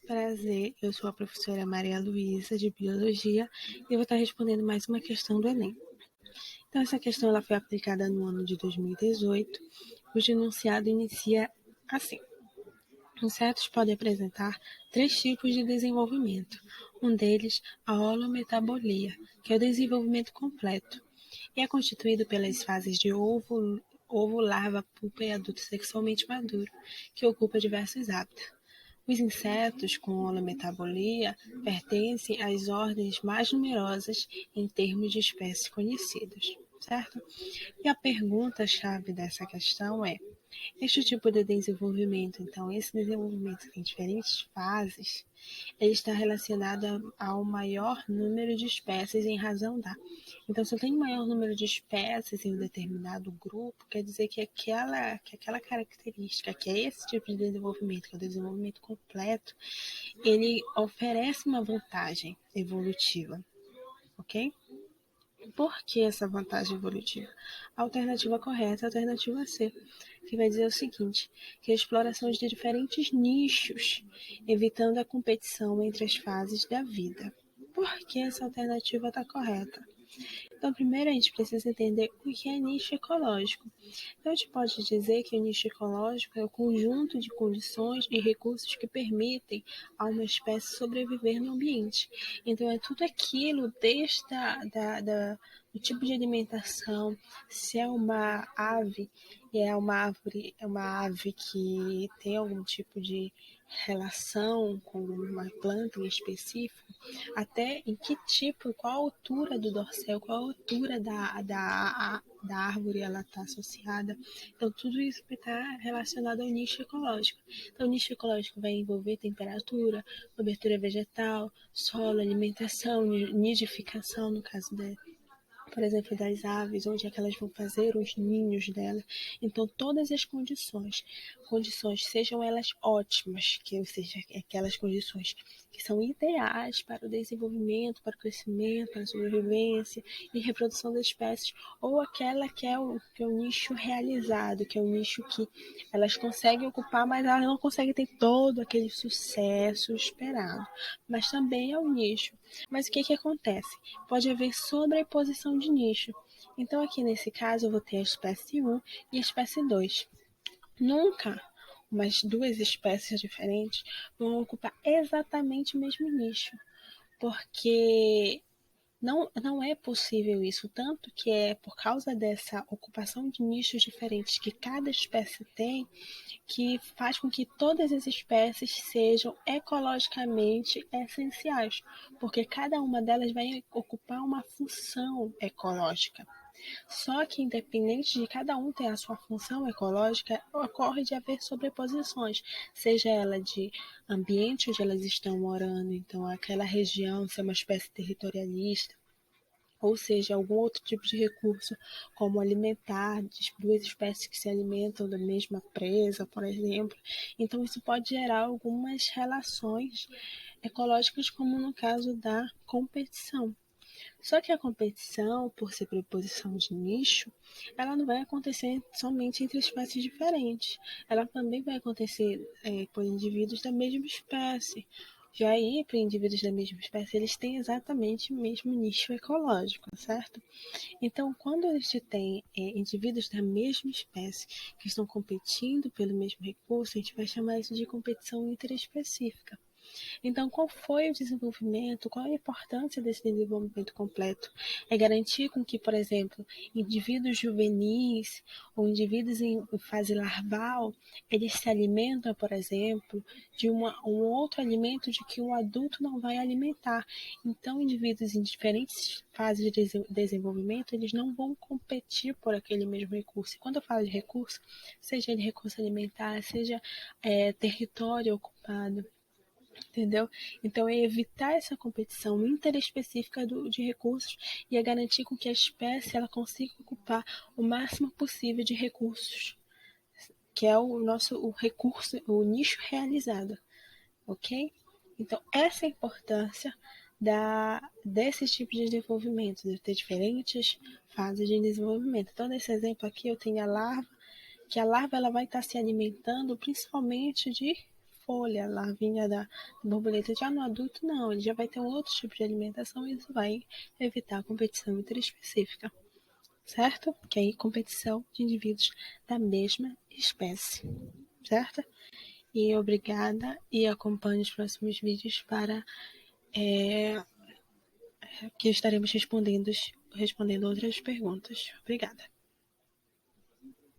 Prazer, eu sou a professora Maria Luísa, de Biologia, e eu vou estar respondendo mais uma questão do Enem. Então, essa questão ela foi aplicada no ano de 2018, cujo enunciado inicia assim. Insetos podem apresentar três tipos de desenvolvimento. Um deles, a holometabolia, que é o desenvolvimento completo, e é constituído pelas fases de ovo, larva, pupa e adulto sexualmente maduro, que ocupa diversos hábitats. Os insetos com holometabolia pertencem às ordens mais numerosas em termos de espécies conhecidas, certo? E a pergunta-chave dessa questão é: este tipo de desenvolvimento, então, esse desenvolvimento tem diferentes fases, ele está relacionado ao maior número de espécies em razão da. Então, se eu tenho maior número de espécies em um determinado grupo, quer dizer que aquela característica, que é esse tipo de desenvolvimento, que é o desenvolvimento completo, ele oferece uma vantagem evolutiva, ok? Por que essa vantagem evolutiva? A alternativa correta é a alternativa C, que vai dizer o seguinte, que a exploração de diferentes nichos, evitando a competição entre as fases da vida. Por que essa alternativa está correta? Então, primeiro a gente precisa entender o que é nicho ecológico. Então, a gente pode dizer que o nicho ecológico é o conjunto de condições e recursos que permitem a uma espécie sobreviver no ambiente. Então, é tudo aquilo, desde do tipo de alimentação, se é uma ave, e é uma ave que tem algum tipo de relação com uma planta em específico, até em que tipo, qual a altura do dorsal, qual a altura da árvore ela está associada. Então, tudo isso vai estar relacionado ao nicho ecológico. Então, o nicho ecológico vai envolver temperatura, cobertura vegetal, solo, alimentação, nidificação, no caso por exemplo, das aves, onde é que elas vão fazer os ninhos dela. Então, todas as condições, sejam elas ótimas, ou seja, aquelas condições que são ideais para o desenvolvimento, para o crescimento, para a sobrevivência e reprodução das espécies, ou aquela que é o nicho realizado, que é o nicho que elas conseguem ocupar, mas elas não conseguem ter todo aquele sucesso esperado. Mas também é o nicho. Mas o que acontece? Pode haver sobreposição de nicho. Então, aqui nesse caso, eu vou ter a espécie 1 e a espécie 2. Nunca umas duas espécies diferentes vão ocupar exatamente o mesmo nicho, porque não é possível isso, tanto que é por causa dessa ocupação de nichos diferentes que cada espécie tem, que faz com que todas as espécies sejam ecologicamente essenciais, porque cada uma delas vai ocupar uma função ecológica. Só que, independente de cada um ter a sua função ecológica, ocorre de haver sobreposições, seja ela de ambiente onde elas estão morando, então aquela região ser uma espécie territorialista, ou seja, algum outro tipo de recurso, como alimentar, de duas espécies que se alimentam da mesma presa, por exemplo. Então, isso pode gerar algumas relações ecológicas, como no caso da competição. Só que a competição, por ser preposição de nicho, ela não vai acontecer somente entre espécies diferentes. Ela também vai acontecer por indivíduos da mesma espécie. Já aí, para indivíduos da mesma espécie, eles têm exatamente o mesmo nicho ecológico, certo? Então, quando a gente tem indivíduos da mesma espécie que estão competindo pelo mesmo recurso, a gente vai chamar isso de competição interespecífica. Então, qual foi o desenvolvimento, qual a importância desse desenvolvimento completo? É garantir com que, por exemplo, indivíduos juvenis ou indivíduos em fase larval, eles se alimentam, por exemplo, de um outro alimento de que um adulto não vai alimentar. Então, indivíduos em diferentes fases de desenvolvimento, eles não vão competir por aquele mesmo recurso. E quando eu falo de recurso, seja ele recurso alimentar, seja território ocupado, entendeu? Então, é evitar essa competição interespecífica de recursos e é garantir com que a espécie ela consiga ocupar o máximo possível de recursos, que é o recurso, o nicho realizado, ok? Então, essa é a importância desse tipo de desenvolvimento, de ter diferentes fases de desenvolvimento. Então, nesse exemplo aqui, eu tenho a larva, que a larva ela vai estar se alimentando principalmente de folha, a larvinha da borboleta. Já no adulto, não, ele já vai ter um outro tipo de alimentação e isso vai evitar a competição interespecífica, certo? Que aí competição de indivíduos da mesma espécie, certo? E obrigada e acompanhe os próximos vídeos para que estaremos respondendo outras perguntas. Obrigada.